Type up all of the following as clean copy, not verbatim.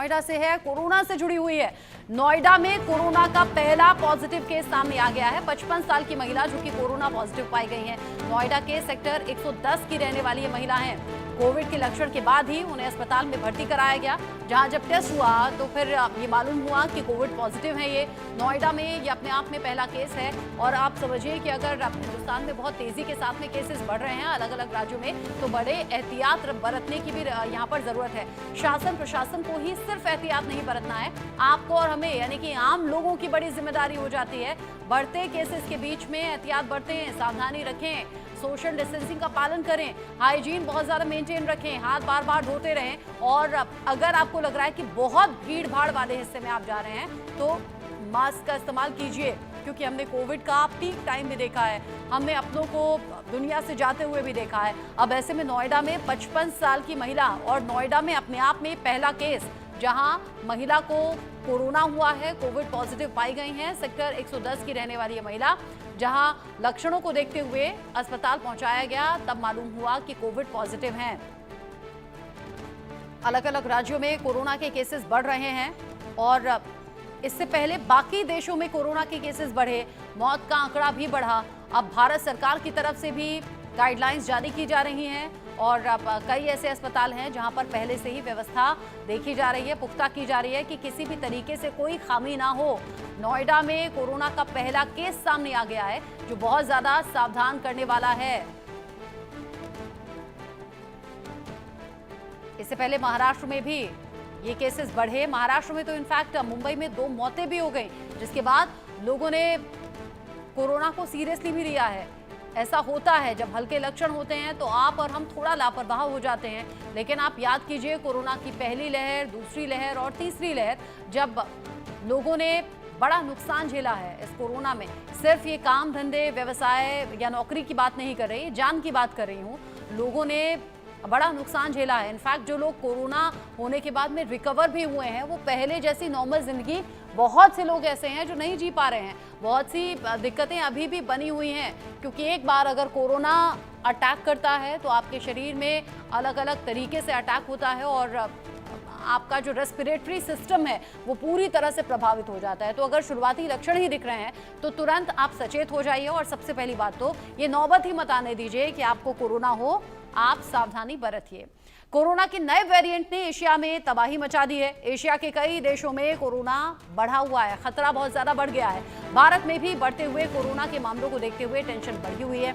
नोएडा से है, कोरोना से जुड़ी हुई है। नोएडा में कोरोना का पहला पॉजिटिव केस सामने आ गया है। 55 साल की महिला जो कि कोरोना पॉजिटिव पाई गई है। नोएडा के सेक्टर 110 की रहने वाली ये महिला है। कोविड के लक्षण के बाद ही उन्हें अस्पताल में भर्ती कराया गया, जहां जब टेस्ट हुआ तो फिर ये मालूम हुआ कि कोविड पॉजिटिव है। ये नोएडा में ये अपने आप में पहला केस है। और आप समझिए कि अगर हिंदुस्तान में बहुत तेजी के साथ में केसेस बढ़ रहे हैं अलग अलग राज्यों में, तो बड़े एहतियात बरतने की भी यहाँ पर जरूरत है। शासन प्रशासन को ही सिर्फ एहतियात नहीं बरतना है, आपको और हमें यानी कि आम लोगों की बड़ी जिम्मेदारी हो जाती है। बढ़ते केसेस के बीच में एहतियात बरतें, सावधानी रखें, सोशल डिस्टेंसिंग का पालन करें, हाइजीन बहुत ज्यादा मेंटेन रखें, हाथ बार बार धोते रहें। और अगर आपको लग रहा है कि बहुत भीड़ भाड़ वाले हिस्से में आप जा रहे हैं तो मास्क का इस्तेमाल कीजिए, क्योंकि हमने कोविड का पीक टाइम भी देखा है, हमने अपनों को दुनिया से जाते हुए भी देखा है। अब ऐसे में नोएडा में 55 साल की महिला और नोएडा में अपने आप में पहला केस, जहां महिला को कोरोना हुआ है, कोविड पॉजिटिव पाई गई हैं। सेक्टर 110 की रहने वाली ये महिला, जहां लक्षणों को देखते हुए अस्पताल पहुंचाया गया, तब मालूम हुआ कि कोविड पॉजिटिव हैं। अलग अलग राज्यों में कोरोना के केसेस बढ़ रहे हैं और इससे पहले बाकी देशों में कोरोना के केसेस बढ़े, मौत का आंकड़ा भी बढ़ा। अब भारत सरकार की तरफ से भी गाइडलाइंस जारी की जा रही हैं और कई ऐसे अस्पताल हैं जहां पर पहले से ही व्यवस्था देखी जा रही है, पुख्ता की जा रही है कि किसी भी तरीके से कोई खामी ना हो। नोएडा में कोरोना का पहला केस सामने आ गया है, जो बहुत ज्यादा सावधान करने वाला है। इससे पहले महाराष्ट्र में भी ये केसेस बढ़े। महाराष्ट्र में तो इनफैक्ट मुंबई में 2 मौतें भी हो गई, जिसके बाद लोगों ने कोरोना को सीरियसली भी लिया है। ऐसा होता है, जब हल्के लक्षण होते हैं तो आप और हम थोड़ा लापरवाह हो जाते हैं, लेकिन आप याद कीजिए कोरोना की पहली लहर, दूसरी लहर और तीसरी लहर, जब लोगों ने बड़ा नुकसान झेला है इस कोरोना में। सिर्फ ये काम धंधे, व्यवसाय या नौकरी की बात नहीं कर रही, जान की बात कर रही हूँ। लोगों ने बड़ा नुकसान झेला है। इनफैक्ट जो लोग कोरोना होने के बाद में रिकवर भी हुए हैं, वो पहले जैसी नॉर्मल जिंदगी, बहुत से लोग ऐसे हैं जो नहीं जी पा रहे हैं। बहुत सी दिक्कतें अभी भी बनी हुई हैं, क्योंकि एक बार अगर कोरोना अटैक करता है तो आपके शरीर में अलग अलग तरीके से अटैक होता है और आपका जो रेस्पिरेटरी सिस्टम है वो पूरी तरह से प्रभावित हो जाता है। तो अगर शुरुआती लक्षण ही दिख रहे हैं तो तुरंत आप सचेत हो जाइए और सबसे पहली बात तो ये नौबत ही मत आने दीजिए कि आपको कोरोना हो, आप सावधानी बरतिए। कोरोना के नए वेरिएंट ने एशिया में तबाही मचा दी है। एशिया के कई देशों में कोरोना बढ़ा हुआ है, खतरा बहुत ज्यादा बढ़ गया है। भारत में भी बढ़ते हुए कोरोना के मामलों को देखते हुए टेंशन बढ़ी हुई है।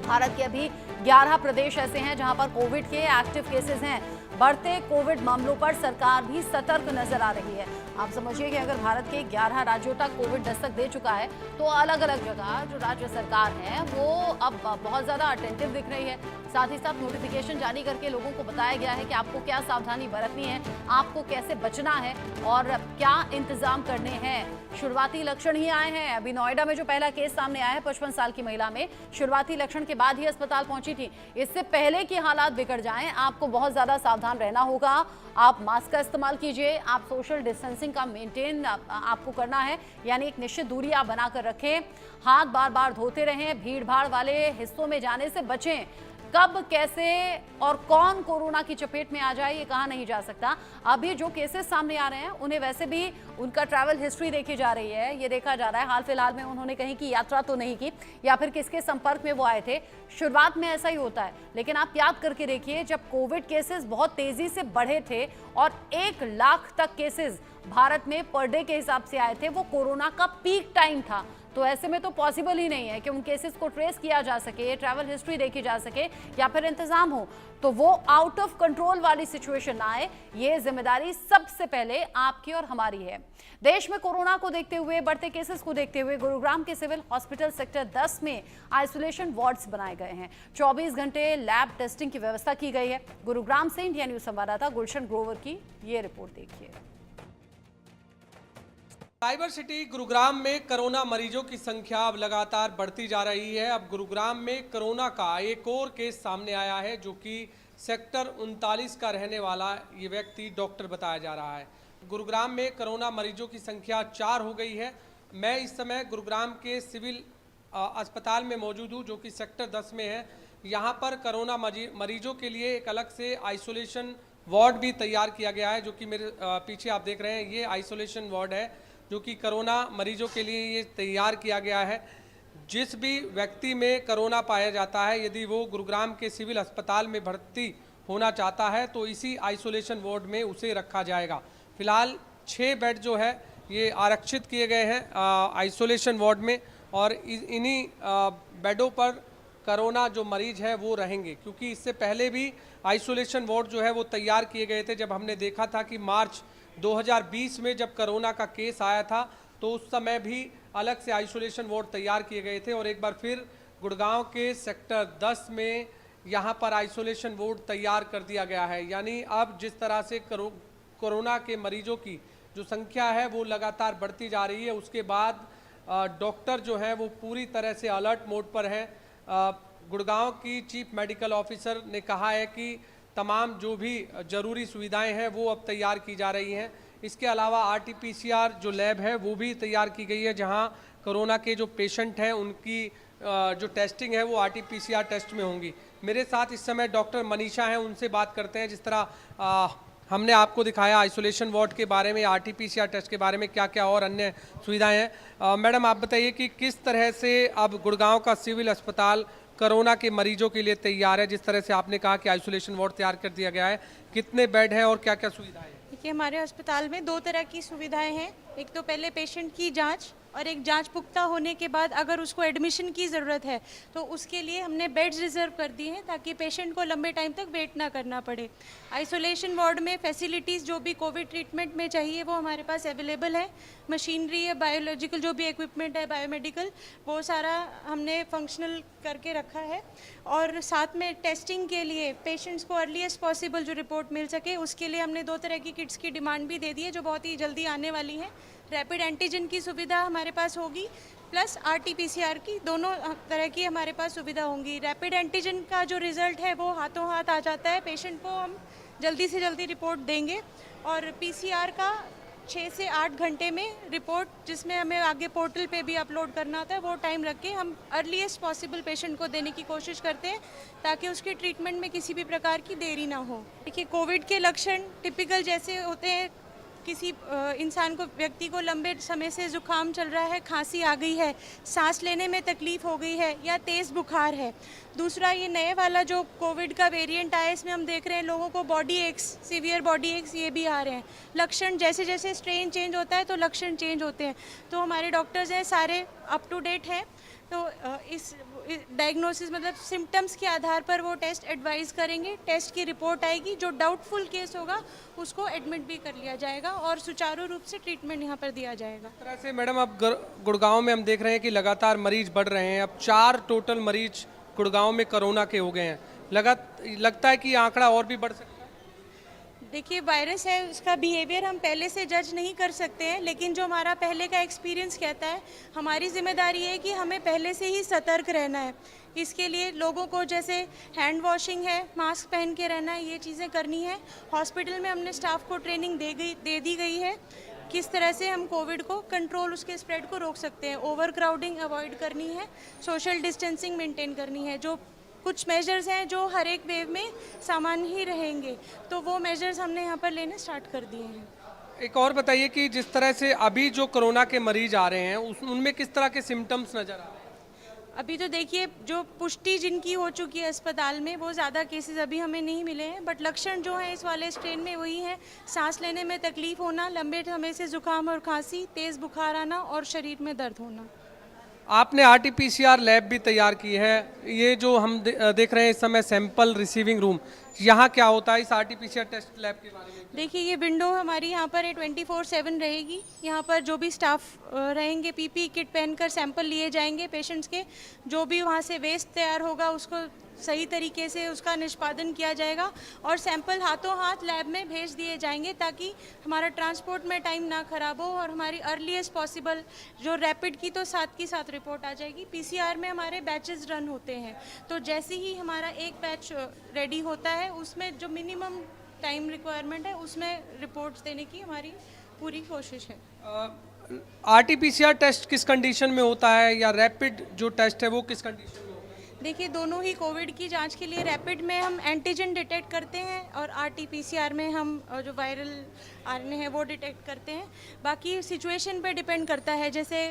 भारत के अभी 11 प्रदेश ऐसे हैं जहां पर कोविड के एक्टिव केसेस हैं। बढ़ते कोविड मामलों पर सरकार भी सतर्क नजर आ रही है। आप समझिए कि अगर भारत के 11 राज्यों तक कोविड दस्तक दे चुका है, तो अलग अलग जगह जो राज्य सरकार है वो अब बहुत ज्यादा अटेंटिव दिख रही है। साथ ही साथ नोटिफिकेशन जारी करके लोगों को बताया गया है कि आपको क्या सावधानी बरतनी है, आपको कैसे बचना है और क्या इंतजाम करने हैं। शुरुआती लक्षण ही आए हैं। अभी नोएडा में जो पहला केस सामने आया है 55 साल की महिला में, शुरुआती लक्षण के बाद ही अस्पताल पहुंची थी। इससे पहले कि हालात बिगड़ जाएं, आपको बहुत ज्यादा सावधान रहना होगा। आप मास्क का इस्तेमाल कीजिए, आप सोशल डिस्टेंसिंग का मेंटेन आपको करना है, यानी एक निश्चित दूरी आप बनाकर रखें। हाथ बार बार धोते रहें, भीड़ भाड़ वाले हिस्सों में जाने से बचें। कब, कैसे और कौन कोरोना की चपेट में आ जाए ये कहा नहीं जा सकता। अभी जो केसेस सामने आ रहे हैं उन्हें वैसे भी उनका ट्रैवल हिस्ट्री देखी जा रही है। ये देखा जा रहा है हाल फिलहाल में उन्होंने कहीं की यात्रा तो नहीं की, या फिर किसके संपर्क में वो आए थे। शुरुआत में ऐसा ही होता है, लेकिन आप याद करके देखिए, जब कोविड केसेस बहुत तेजी से बढ़े थे और 1 लाख तक केसेस भारत में पर डे के हिसाब से आए थे, वो कोरोना का पीक टाइम था। तो ऐसे में तो पॉसिबल ही नहीं है कि उन केसेस को ट्रेस किया जा सके, ट्रैवल हिस्ट्री देखी जा सके या फिर इंतजाम हो, तो वो आउट ऑफ कंट्रोल वाली सिचुएशन ना आए। ये जिम्मेदारी सबसे पहले आपकी और हमारी है। देश में कोरोना को देखते हुए, बढ़ते केसेस को देखते हुए गुरुग्राम के सिविल हॉस्पिटल सेक्टर 10 में आइसोलेशन वार्ड्स बनाए गए हैं। 24 घंटे लैब टेस्टिंग की व्यवस्था की गई है। गुरुग्राम से इंडिया न्यूज संवाददाता गुलशन ग्रोवर की ये रिपोर्ट देखिए। साइबर सिटी गुरुग्राम में कोरोना मरीजों की संख्या अब लगातार बढ़ती जा रही है। अब गुरुग्राम में कोरोना का एक और केस सामने आया है, जो कि सेक्टर 39 का रहने वाला ये व्यक्ति डॉक्टर बताया जा रहा है। गुरुग्राम में कोरोना मरीजों की संख्या 4 हो गई है। मैं इस समय गुरुग्राम के सिविल अस्पताल में मौजूद हूँ, जो कि सेक्टर 10 में है। यहाँ पर कोरोना मरीजों के लिए एक अलग से आइसोलेशन वार्ड भी तैयार किया गया है, जो कि मेरे पीछे आप देख रहे हैं, ये आइसोलेशन वार्ड है जो कि कोरोना मरीजों के लिए ये तैयार किया गया है। जिस भी व्यक्ति में कोरोना पाया जाता है, यदि वो गुरुग्राम के सिविल अस्पताल में भर्ती होना चाहता है तो इसी आइसोलेशन वार्ड में उसे रखा जाएगा। फिलहाल 6 बेड जो है ये आरक्षित किए गए हैं आइसोलेशन वार्ड में, और इन्हीं बेडों पर कोरोना जो मरीज है वो रहेंगे, क्योंकि इससे पहले भी आइसोलेशन वार्ड जो है वो तैयार किए गए थे। जब हमने देखा था कि मार्च 2020 में जब कोरोना का केस आया था तो उस समय भी अलग से आइसोलेशन वार्ड तैयार किए गए थे, और एक बार फिर गुड़गांव के सेक्टर 10 में यहाँ पर आइसोलेशन वार्ड तैयार कर दिया गया है। यानी अब जिस तरह से कोरोना के मरीजों की जो संख्या है वो लगातार बढ़ती जा रही है, उसके बाद डॉक्टर जो हैं वो पूरी तरह से अलर्ट मोड पर हैं। गुड़गांव की चीफ मेडिकल ऑफिसर ने कहा है कि तमाम जो भी ज़रूरी सुविधाएं हैं वो अब तैयार की जा रही हैं। इसके अलावा RT-PCR जो लैब है वो भी तैयार की गई है, जहां कोरोना के जो पेशेंट हैं उनकी जो टेस्टिंग है वो RT-PCR टेस्ट में होंगी। मेरे साथ इस समय डॉक्टर मनीषा हैं, उनसे बात करते हैं। जिस तरह हमने आपको दिखाया आइसोलेशन वार्ड के बारे में, RT-PCR टेस्ट के बारे में, क्या क्या और अन्य सुविधाएं हैं। मैडम आप बताइए कि किस तरह से अब गुड़गांव का सिविल अस्पताल कोरोना के मरीजों के लिए तैयार है। जिस तरह से आपने कहा कि आइसोलेशन वार्ड तैयार कर दिया गया है, कितने बेड हैं और क्या क्या सुविधाएं हैं? देखिए, हमारे अस्पताल में 2 तरह की सुविधाएं हैं। एक तो पहले पेशेंट की जांच, और एक जांच पुख्ता होने के बाद अगर उसको एडमिशन की ज़रूरत है तो उसके लिए हमने बेड्स रिजर्व कर दिए हैं, ताकि पेशेंट को लंबे टाइम तक वेट ना करना पड़े। आइसोलेशन वार्ड में फैसिलिटीज़ जो भी कोविड ट्रीटमेंट में चाहिए वो हमारे पास अवेलेबल है। मशीनरी है, बायोलॉजिकल जो भी इक्विपमेंट है, बायोमेडिकल, वो सारा हमने फंक्शनल करके रखा है। और साथ में टेस्टिंग के लिए पेशेंट्स को अर्लीस्ट पॉसिबल जो रिपोर्ट मिल सके उसके लिए हमने 2 तरह की किट्स की डिमांड भी दे दी है, जो बहुत ही जल्दी आने वाली है। रैपिड एंटीजन की सुविधा हमारे पास होगी, प्लस RT-PCR की, दोनों तरह की हमारे पास सुविधा होंगी। रैपिड एंटीजन का जो रिज़ल्ट है वो हाथों हाथ आ जाता है, पेशेंट को हम जल्दी से जल्दी रिपोर्ट देंगे। और PCR का 6 से 8 घंटे में रिपोर्ट, जिसमें हमें आगे पोर्टल पे भी अपलोड करना होता है, वो टाइम रख के हम अर्लीस्ट पॉसिबल पेशेंट को देने की कोशिश करते हैं, ताकि उसके ट्रीटमेंट में किसी भी प्रकार की देरी ना हो। देखिए, कोविड के लक्षण टिपिकल जैसे होते हैं, किसी इंसान को, व्यक्ति को लंबे समय से जुकाम चल रहा है, खांसी आ गई है, सांस लेने में तकलीफ हो गई है, या तेज़ बुखार है। दूसरा, ये नए वाला जो कोविड का वेरिएंट आया, इसमें हम देख रहे हैं लोगों को body aches, severe body aches, ये भी आ रहे हैं। लक्षण जैसे जैसे स्ट्रेन चेंज होता है तो लक्षण चेंज होते हैं। तो हमारे डॉक्टर्स हैं सारे अप टू डेट हैं, तो इस डायग्नोसिस मतलब सिम्टम्स के आधार पर वो टेस्ट एडवाइस करेंगे। टेस्ट की रिपोर्ट आएगी, जो डाउटफुल केस होगा उसको एडमिट भी कर लिया जाएगा और सुचारू रूप से ट्रीटमेंट यहाँ पर दिया जाएगा। इस तरह से मैडम अब गुड़गांव में हम देख रहे हैं कि लगातार मरीज बढ़ रहे हैं। अब 4 टोटल मरीज गुड़गांव में कोरोना के हो गए हैं। लगता है कि ये आंकड़ा और भी बढ़ सकता है। देखिए, वायरस है, उसका बिहेवियर हम पहले से जज नहीं कर सकते हैं, लेकिन जो हमारा पहले का एक्सपीरियंस कहता है, हमारी जिम्मेदारी है कि हमें पहले से ही सतर्क रहना है। इसके लिए लोगों को जैसे हैंड वॉशिंग है, मास्क पहन के रहना है, ये चीज़ें करनी है। हॉस्पिटल में हमने स्टाफ को ट्रेनिंग दे दी गई है, किस तरह से हम कोविड को कंट्रोल, उसके स्प्रेड को रोक सकते हैं। ओवर क्राउडिंग अवॉइड करनी है, सोशल डिस्टेंसिंग मेंटेन करनी है। जो कुछ मेजर्स हैं जो हर एक वेव में सामान्य ही रहेंगे, तो वो मेजर्स हमने यहाँ पर लेने स्टार्ट कर दिए हैं। एक और बताइए कि जिस तरह से अभी जो कोरोना के मरीज आ रहे हैं उनमें किस तरह के सिम्टम्स नजर आ रहे हैं? अभी तो देखिए, जो पुष्टि जिनकी हो चुकी है अस्पताल में, वो ज़्यादा केसेस अभी हमें नहीं मिले हैं, बट लक्षण जो है इस वाले स्ट्रेन में वही है। सांस लेने में तकलीफ होना, लंबे समय से जुकाम और खांसी, तेज़ बुखार आना और शरीर में दर्द होना। आपने RT-PCR लैब भी तैयार की है। ये जो हम देख रहे हैं इस समय सैंपल रिसीविंग रूम, यहाँ क्या होता है इस RT-PCR टेस्ट लैब के बारे में? देखिए, ये विंडो हमारी यहाँ पर 24/7 रहेगी। यहाँ पर जो भी स्टाफ रहेंगे, PPE किट पहनकर सैंपल लिए जाएंगे पेशेंट्स के। जो भी वहाँ से वेस्ट तैयार होगा उसको सही तरीके से उसका निष्पादन किया जाएगा, और सैंपल हाथों हाथ लैब में भेज दिए जाएंगे, ताकि हमारा ट्रांसपोर्ट में टाइम ना खराब हो, और हमारी अर्लीस्ट पॉसिबल जो रैपिड की तो साथ की साथ रिपोर्ट आ जाएगी। PCR में हमारे बैचेस रन होते हैं, तो जैसे ही हमारा एक बैच रेडी होता है, उसमें जो मिनिमम टाइम रिक्वायरमेंट है उसमें रिपोर्ट्स देने की हमारी पूरी कोशिश है। RT-PCR टेस्ट किस कंडीशन में होता है, या रैपिड जो टेस्ट है वो किस कंडीशन में होता है? देखिए, दोनों ही कोविड की जांच के लिए रैपिड में हम एंटीजन डिटेक्ट करते हैं और आरटी-पीसीआर में हम जो वायरल आरएनए है वो डिटेक्ट करते हैं। बाकी सिचुएशन पे डिपेंड करता है, जैसे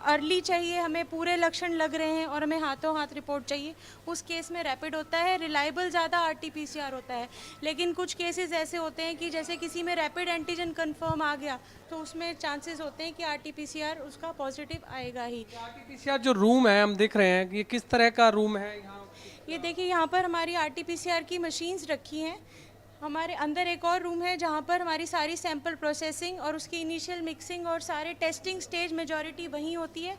अर्ली चाहिए, हमें पूरे लक्षण लग रहे हैं और हमें हाथों हाथ रिपोर्ट चाहिए, उस केस में रैपिड होता है। रिलायबल ज़्यादा आरटी-पीसीआर होता है, लेकिन कुछ केसेस ऐसे होते हैं कि जैसे किसी में रैपिड एंटीजन कंफर्म आ गया तो उसमें चांसेस होते हैं कि आरटी-पीसीआर उसका पॉजिटिव आएगा ही। आरटीपीसीआर जो रूम है हम देख रहे हैं कि ये किस तरह का रूम है यहाँ? ये देखिए, यहाँ पर हमारी आरटी-पीसीआर की मशीन्स रखी हैं। हमारे अंदर एक और रूम है जहाँ पर हमारी सारी सैंपल प्रोसेसिंग और उसकी इनिशियल मिक्सिंग और सारे टेस्टिंग स्टेज मेजॉरिटी वहीं होती है।